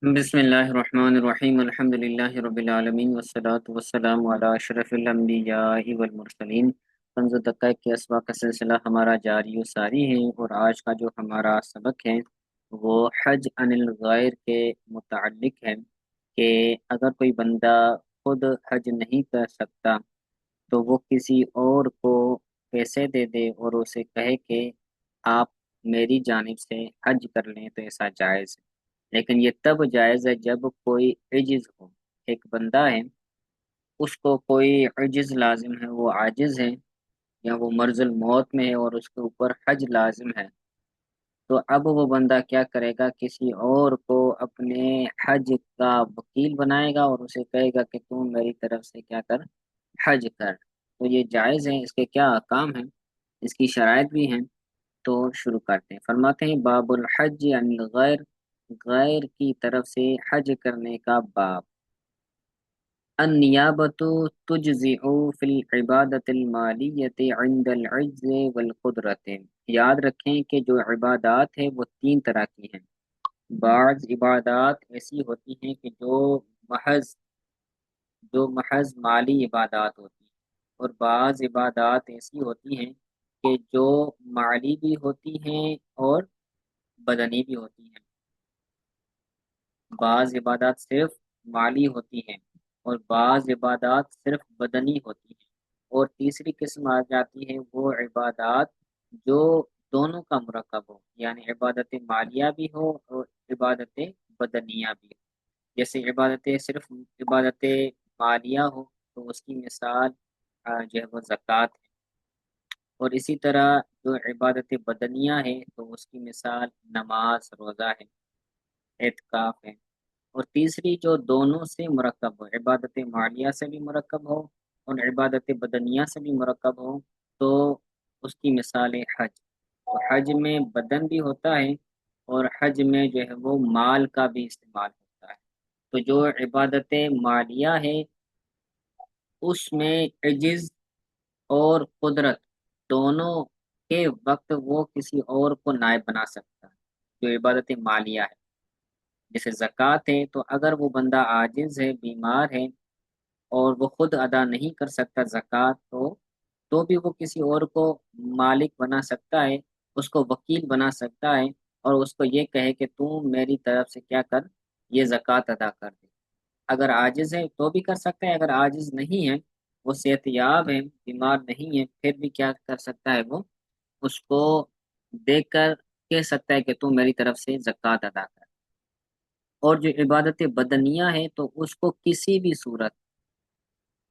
بسم اللہ الرحمن الرحیم الحمد للہ رب العالمین والصلاة والسلام علی اشرف الانبیاء والمرسلین۔ کنز دقائق کے اسباق کا سلسلہ ہمارا جاری و ساری ہے، اور آج کا جو ہمارا سبق ہے وہ حج عن الغیر کے متعلق ہے کہ اگر کوئی بندہ خود حج نہیں کر سکتا تو وہ کسی اور کو پیسے دے دے اور اسے کہے کہ آپ میری جانب سے حج کر لیں، تو ایسا جائز ہے۔ لیکن یہ تب جائز ہے جب کوئی عجز ہو، ایک بندہ ہے اس کو کوئی عجز لازم ہے، وہ عاجز ہے یا وہ مرض الموت میں ہے اور اس کے اوپر حج لازم ہے، تو اب وہ بندہ کیا کرے گا، کسی اور کو اپنے حج کا وکیل بنائے گا اور اسے کہے گا کہ تم میری طرف سے کیا کر، حج کر۔ تو یہ جائز ہے، اس کے کیا احکام ہیں، اس کی شرائط بھی ہیں۔ تو شروع کرتے ہیں، فرماتے ہیں باب الحج عن الغیر، غیر کی طرف سے حج کرنے کا باب۔ النیابت تجزئ فی العبادت المالیت عند العجز والقدرت۔ یاد رکھیں کہ جو عبادات ہے وہ تین طرح کی ہیں۔ بعض عبادات ایسی ہوتی ہیں کہ جو محض مالی عبادات ہوتی ہیں، اور بعض عبادات ایسی ہوتی ہیں کہ جو مالی بھی ہوتی ہیں اور بدنی بھی ہوتی ہیں۔ بعض عبادات صرف مالی ہوتی ہیں اور بعض عبادات صرف بدنی ہوتی ہیں، اور تیسری قسم آ جاتی ہے وہ عبادات جو دونوں کا مرکب ہو، یعنی عبادت مالیہ بھی ہو اور عبادت بدنیہ بھی ہو۔ جیسے صرف عبادت مالیہ ہو تو اس کی مثال جو ہے وہ زکوٰۃ ہے، اور اسی طرح جو عبادت بدنیہ ہے تو اس کی مثال نماز، روزہ ہے، اعتکاف ہے۔ اور تیسری جو دونوں سے مرکب ہو، عبادت مالیہ سے بھی مرکب ہو اور عبادت بدنیہ سے بھی مرکب ہو، تو اس کی مثال ہے حج۔ تو حج میں بدن بھی ہوتا ہے اور حج میں جو ہے وہ مال کا بھی استعمال ہوتا ہے۔ تو جو عبادت مالیہ ہے اس میں عجز اور قدرت دونوں کے وقت وہ کسی اور کو نائب بنا سکتا ہے، جو عبادت مالیہ ہے۔ جیسے زکوٰۃ ہے، تو اگر وہ بندہ عاجز ہے، بیمار ہے اور وہ خود ادا نہیں کر سکتا زکوٰۃ، تو بھی وہ کسی اور کو مالک بنا سکتا ہے، اس کو وکیل بنا سکتا ہے اور اس کو یہ کہے کہ تم میری طرف سے کیا کر، یہ زکوٰۃ ادا کر دے۔ اگر عاجز ہے تو بھی کر سکتا ہے، اگر عاجز نہیں ہے، وہ صحت یاب ہے، بیمار نہیں ہے، پھر بھی کیا کر سکتا ہے، وہ اس کو دیکھ کر کہہ سکتا ہے کہ تم میری طرف سے زکوٰۃ ادا کر۔ اور جو عبادت بدنیہ ہے تو اس کو کسی بھی صورت،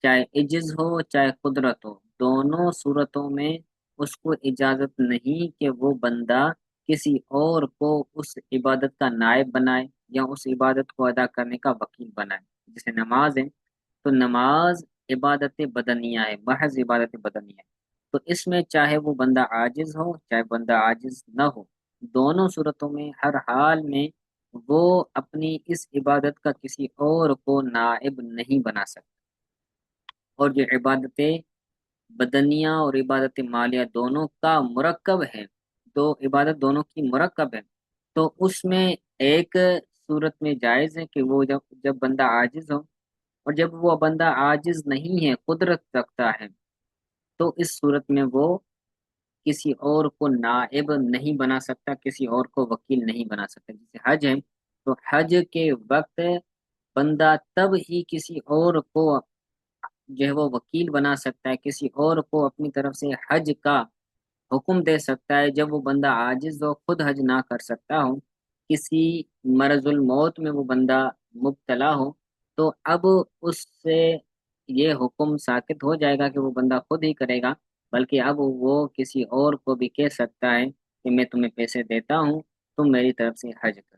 چاہے عجز ہو چاہے قدرت ہو، دونوں صورتوں میں اس کو اجازت نہیں کہ وہ بندہ کسی اور کو اس عبادت کا نائب بنائے یا اس عبادت کو ادا کرنے کا وکیل بنائے۔ جیسے نماز ہے، تو نماز عبادت بدنیہ ہے، محض عبادت بدنیہ ہے، تو اس میں چاہے وہ بندہ عاجز ہو چاہے بندہ عاجز نہ ہو، دونوں صورتوں میں ہر حال میں وہ اپنی اس عبادت کا کسی اور کو نائب نہیں بنا سکتا۔ اور جو عبادت بدنیہ اور عبادت مالیہ دونوں کا مرکب ہے، تو عبادت دونوں کی مرکب ہے، تو اس میں ایک صورت میں جائز ہے کہ وہ جب بندہ عاجز ہو، اور جب وہ بندہ عاجز نہیں ہے، قدرت رکھتا ہے، تو اس صورت میں وہ کسی اور کو نائب نہیں بنا سکتا، کسی اور کو وکیل نہیں بنا سکتا۔ جیسے حج ہے، تو حج کے وقت بندہ تب ہی کسی اور کو جو ہے وہ وکیل بنا سکتا ہے، کسی اور کو اپنی طرف سے حج کا حکم دے سکتا ہے، جب وہ بندہ عاجز ہو، خود حج نہ کر سکتا ہو، کسی مرض الموت میں وہ بندہ مبتلا ہو، تو اب اس سے یہ حکم ساقط ہو جائے گا کہ وہ بندہ خود ہی کرے گا، بلکہ اب وہ کسی اور کو بھی کہہ سکتا ہے کہ میں تمہیں پیسے دیتا ہوں، تم میری طرف سے حج کر۔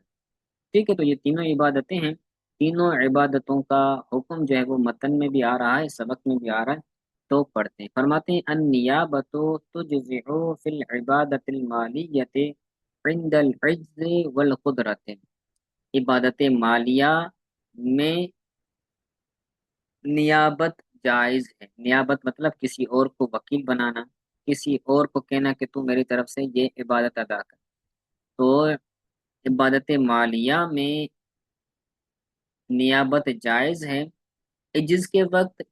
ٹھیک ہے، تو یہ تینوں عبادتیں ہیں، تینوں عبادتوں کا حکم جو ہے وہ متن میں بھی آ رہا ہے، سبق میں بھی آ رہا ہے، تو پڑھتے ہیں۔ فرماتے ہیں النیابت تجزئ فی العبادت المالیت عند العجز والقدرت۔ عبادت مالیہ میں نیابت جائز ہے۔ نیابت مطلب کسی اور کو وکیل بنانا، کسی اور کو کہنا کہ تو میری طرف سے یہ عبادت ادا کر۔ تو عبادت مالیہ میں نیابت جائز ہے عجز کے وقت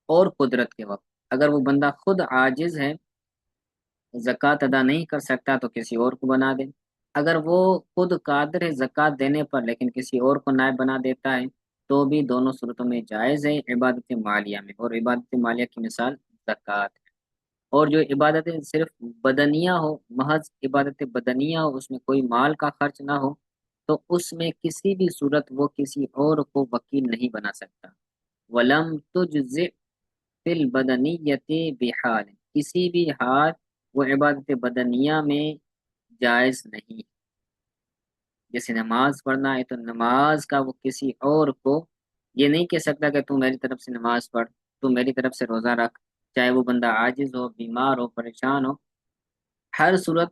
اور قدرت کے وقت۔ اگر وہ بندہ خود عاجز ہے، زکوٰۃ ادا نہیں کر سکتا، تو کسی اور کو بنا دے۔ اگر وہ خود قادر ہے زکوٰۃ دینے پر لیکن کسی اور کو نائب بنا دیتا ہے، تو بھی دونوں صورتوں میں جائز ہے عبادت مالیہ میں، اور عبادت مالیہ کی مثال زکوٰۃ ہے۔ اور جو عبادتیں صرف بدنیہ ہو، محض عبادت بدنیہ ہو، اس میں کوئی مال کا خرچ نہ ہو، تو اس میں کسی بھی صورت وہ کسی اور کو وکیل نہیں بنا سکتا۔ ولم تجزئ فی البدنیت بحال، کسی بھی حال وہ عبادت بدنیہ میں جائز نہیں۔ جیسے نماز پڑھنا ہے تو نماز کا وہ کسی اور کو یہ نہیں کہہ سکتا کہ تو میری طرف سے نماز پڑھ، تو میری طرف سے روزہ رکھ، چاہے وہ بندہ عاجز ہو، بیمار ہو، پریشان ہو، ہر صورت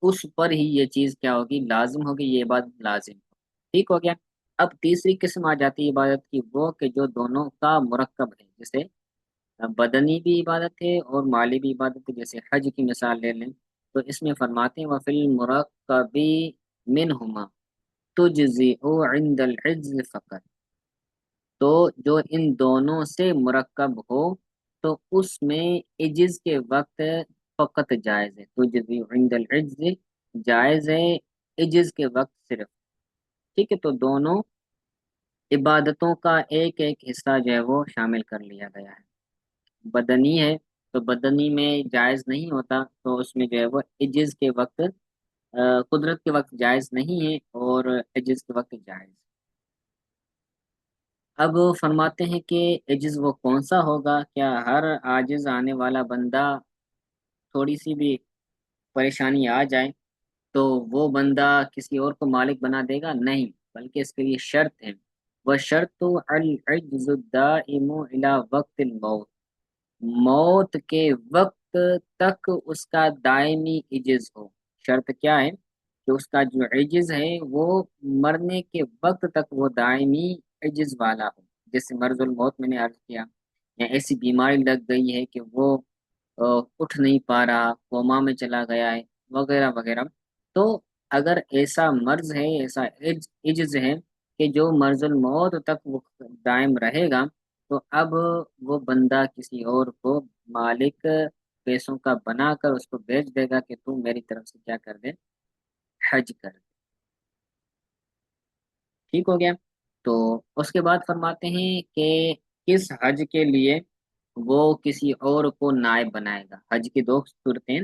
اس پر ہی یہ چیز کیا ہوگی، لازم ہوگی، یہ عبادت لازم ہو۔ ٹھیک ہو گیا۔ اب تیسری قسم آ جاتی ہے عبادت کی، وہ کہ جو دونوں کا مرکب ہے، جیسے بدنی بھی عبادت ہے اور مالی بھی عبادت ہے، جیسے حج کی مثال لے لیں تو اس میں فرماتے ہیں وَفِي الْمُرَكَّبِ مِنْهُمَا تُجْزِئُ عِنْدَ الْعِجْزِ فَقَطْ، تو جو ان دونوں سے مرکب ہو تو اس میں عجز کے وقت فقط جائز ہے، تجزی عند العجز جائز ہے عجز کے وقت صرف۔ ٹھیک ہے، تو دونوں عبادتوں کا ایک ایک حصہ جو ہے وہ شامل کر لیا گیا ہے۔ بدنی ہے تو بدنی میں جائز نہیں ہوتا، تو اس میں جو ہے وہ عجز کے وقت قدرت کے وقت جائز نہیں ہے، اور عجز کے وقت جائز۔ اب فرماتے ہیں کہ عجز وہ کون سا ہوگا؟ کیا ہر عاجز آنے والا بندہ تھوڑی سی بھی پریشانی آ جائے تو وہ بندہ کسی اور کو مالک بنا دے گا؟ نہیں، بلکہ اس کے لیے شرط ہے، وہ شرط تو العجز الدائم الی وقت الموت، موت کے وقت تک اس کا دائمی عجز ہو۔ شرط کیا ہے؟ کہ اس کا جو عجز ہے وہ مرنے کے وقت تک وہ دائمی عجز والا ہو۔ جیسے مرض الموت میں نے عرض کیا، یا ایسی بیماری لگ گئی ہے کہ وہ اٹھ نہیں پا رہا، کوما میں چلا گیا ہے، وغیرہ وغیرہ۔ تو اگر ایسا مرض ہے، ایسا عجز ہے کہ جو مرض الموت تک وہ دائم رہے گا، تو اب وہ بندہ کسی اور کو مالک پیسوں کا بنا کر اس کو بیچ دے گا کہ تو میری طرف سے کیا کر دے، حج کر دے۔ ٹھیک ہو گیا۔ تو اس کے بعد فرماتے ہیں کہ کس حج کے لیے وہ کسی اور کو نائب بنائے گا۔ حج کی دو صورتیں،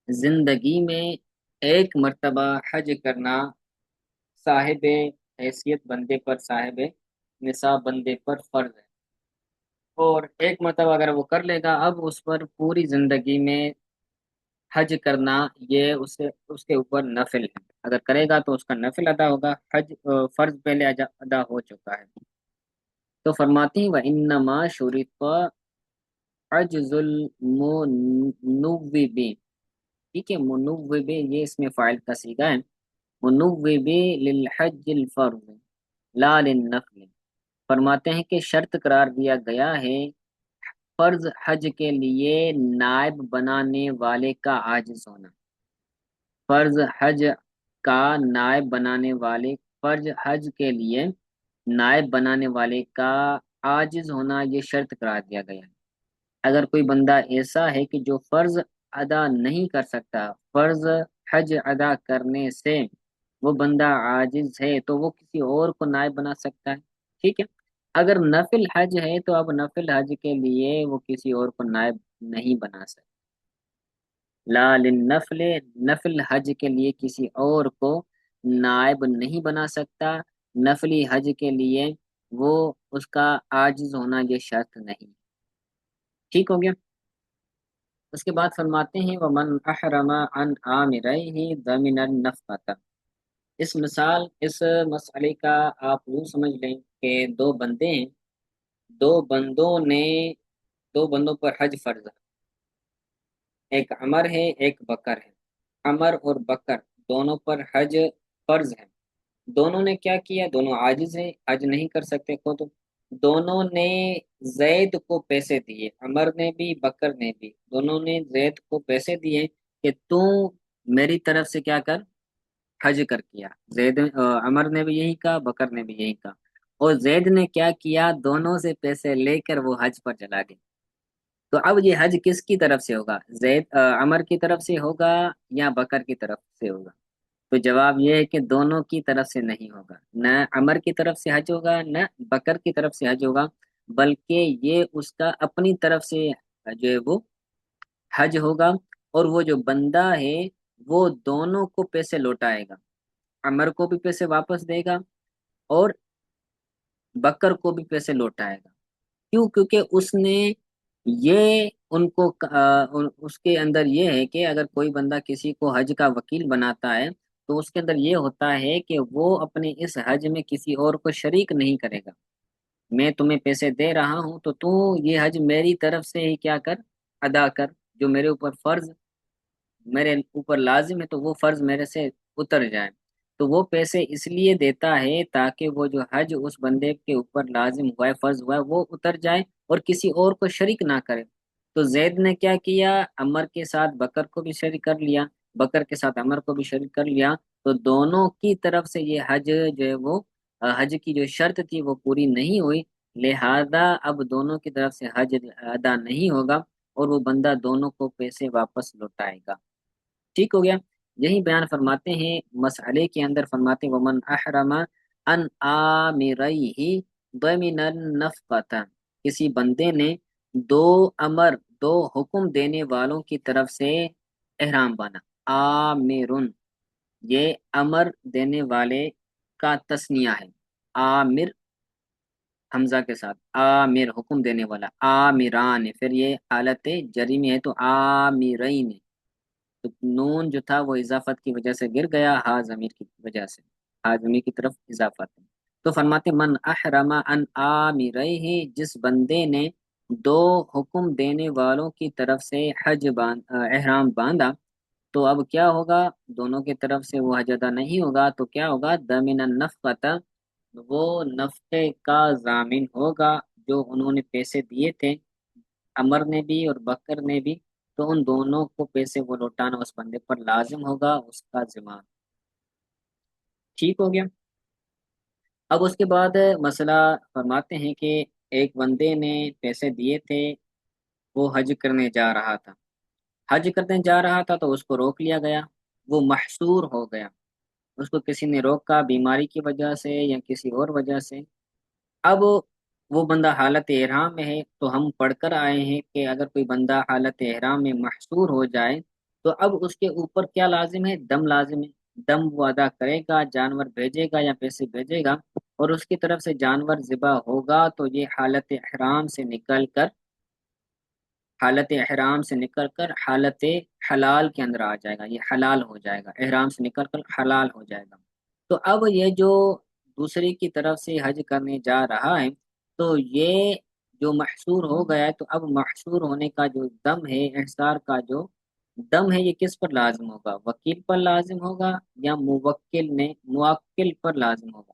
زندگی میں ایک مرتبہ حج کرنا صاحب حیثیت بندے پر، صاحب نصاب بندے پر فرض ہے، اور ایک مرتبہ اگر وہ کر لے گا اب اس پر پوری زندگی میں حج کرنا یہ اس کے اوپر نفل ہے۔ اگر کرے گا تو اس کا نفل ادا ہوگا، حج فرض پہلے ادا ہو چکا ہے۔ تو فرماتی ہیں وَإِنَّمَا شُرِطَ عَجْزُ الْمُنَوِّبِ، ٹھیک ہے، منوب یہ اس میں فاعل کا صیغہ ہے، منوب للحج الفرض لا للنفل، فرماتے ہیں کہ شرط قرار دیا گیا ہے فرض حج کے لیے نائب بنانے والے کا عاجز ہونا۔ فرض حج کا نائب بنانے والے، فرض حج کے لیے نائب بنانے والے کا عاجز ہونا یہ شرط قرار دیا گیا ہے۔ اگر کوئی بندہ ایسا ہے کہ جو فرض ادا نہیں کر سکتا، فرض حج ادا کرنے سے وہ بندہ عاجز ہے، تو وہ کسی اور کو نائب بنا سکتا ہے۔ ٹھیک ہے، اگر نفل حج ہے تو اب نفل حج کے لیے وہ کسی اور کو نائب نہیں بنا سکتا۔ لا للنفل، نفل حج کے لیے کسی اور کو نائب نہیں بنا سکتا، نفلی حج کے لیے وہ اس کا عاجز ہونا یہ شرط نہیں۔ ٹھیک ہو گیا۔ اس کے بعد فرماتے ہیں وَمَنْ أَحْرَمَ عَنْ عَامِرَيْهِ ضَمِنَ النَّفْقَةَ، اس مثال، اس مسئلے کا آپ یوں سمجھ لیں کہ دو بندے ہیں، دو بندوں نے، دو بندوں پر حج فرض ہے، ایک عمر ہے ایک بکر ہے۔ عمر اور بکر دونوں پر حج فرض ہے۔ دونوں نے کیا کیا؟ دونوں عاجز ہیں، حج نہیں کر سکتے خود، دونوں نے زید کو پیسے دیے، عمر نے بھی بکر نے بھی، دونوں نے زید کو پیسے دیے کہ تو میری طرف سے کیا کر، حج کر کیا۔ زید عمر نے بھی یہی کہا، بکر نے بھی یہی کہا، اور زید نے کیا کیا، دونوں سے پیسے لے کر وہ حج پر چلا گیا۔ تو اب یہ حج کس کی طرف سے ہوگا، عمر کی طرف سے ہوگا یا بکر کی طرف سے ہوگا؟ تو جواب یہ ہے کہ دونوں کی طرف سے نہیں ہوگا، نہ عمر کی طرف سے حج ہوگا نہ بکر کی طرف سے حج ہوگا، بلکہ یہ اس کا اپنی طرف سے جو ہے وہ حج ہوگا۔ اور وہ جو بندہ ہے وہ دونوں کو پیسے لوٹائے گا، عمر کو بھی پیسے واپس دے گا اور بکر کو بھی پیسے لوٹائے گا۔ کیوں؟ کیونکہ اس نے یہ ان کو اس کے اندر یہ ہے کہ اگر کوئی بندہ کسی کو حج کا وکیل بناتا ہے تو اس کے اندر یہ ہوتا ہے کہ وہ اپنے اس حج میں کسی اور کو شریک نہیں کرے گا۔ میں تمہیں پیسے دے رہا ہوں تو یہ حج میری طرف سے ہی کیا کر، ادا کر، جو میرے اوپر فرض، میرے اوپر لازم ہے تو وہ فرض میرے سے اتر جائے۔ تو وہ پیسے اس لیے دیتا ہے تاکہ وہ جو حج اس بندے کے اوپر لازم ہوا ہے، فرض ہوا ہے، وہ اتر جائے اور کسی اور کو شریک نہ کرے۔ تو زید نے کیا کیا، عمر کے ساتھ بکر کو بھی شریک کر لیا، بکر کے ساتھ عمر کو بھی شریک کر لیا، تو دونوں کی طرف سے یہ حج جو ہے وہ حج کی جو شرط تھی وہ پوری نہیں ہوئی، لہذا اب دونوں کی طرف سے حج ادا نہیں ہوگا اور وہ بندہ دونوں کو پیسے واپس لوٹائے گا۔ ٹھیک ہو گیا؟ یہی بیان فرماتے ہیں مسئلے کے اندر، فرماتے ہیں ومن احرم ان آمریہ ضمن النفقۃ، کسی بندے نے دو امر، دو حکم دینے والوں کی طرف سے احرام باندھا۔ آمرن، یہ امر دینے والے کا تسنیہ ہے، آمر حمزہ کے ساتھ، آمر حکم دینے والا، آمران پھر یہ حالت جری میں ہے تو آمرین، تو نون جو تھا وہ اضافت کی وجہ سے گر گیا، ہا ضمیر کی وجہ سے، ہا ضمیر کی طرف اضافت ہے۔ تو فرماتے من احرم ان آمرہ، جس بندے نے دو حکم دینے والوں کی طرف سے احرام باندھا، تو اب کیا ہوگا، دونوں کی طرف سے وہ حج ادا نہیں ہوگا تو کیا ہوگا، دمن النفقۃ، وہ نفقے کا ضامن ہوگا، جو انہوں نے پیسے دیے تھے، عمر نے بھی اور بکر نے بھی، تو ان دونوں کو پیسے وہ لوٹانا اس بندے پر لازم ہوگا، اس کا ذمہ۔ ٹھیک ہو گیا؟ اب اس کے بعد مسئلہ فرماتے ہیں کہ ایک بندے نے پیسے دیے تھے، وہ حج کرنے جا رہا تھا، حج کرنے جا رہا تھا تو اس کو روک لیا گیا، وہ محصور ہو گیا، اس کو کسی نے روکا بیماری کی وجہ سے یا کسی اور وجہ سے۔ اب وہ بندہ حالت احرام میں ہے، تو ہم پڑھ کر آئے ہیں کہ اگر کوئی بندہ حالت احرام میں محصور ہو جائے تو اب اس کے اوپر کیا لازم ہے، دم لازم ہے، دم وہ ادا کرے گا، جانور بھیجے گا یا پیسے بھیجے گا، اور اس کی طرف سے جانور ذبح ہوگا تو یہ حالت احرام سے نکل کر حالت حلال کے اندر آ جائے گا، یہ حلال ہو جائے گا، احرام سے نکل کر حلال ہو جائے گا۔ تو اب یہ جو دوسرے کی طرف سے حج کرنے جا رہا ہے تو یہ جو محصور ہو گیا ہے، تو اب محصور ہونے کا جو دم ہے، احصار کا جو دم ہے، یہ کس پر لازم ہوگا، وکیل پر لازم ہوگا یا موکل پر لازم ہوگا؟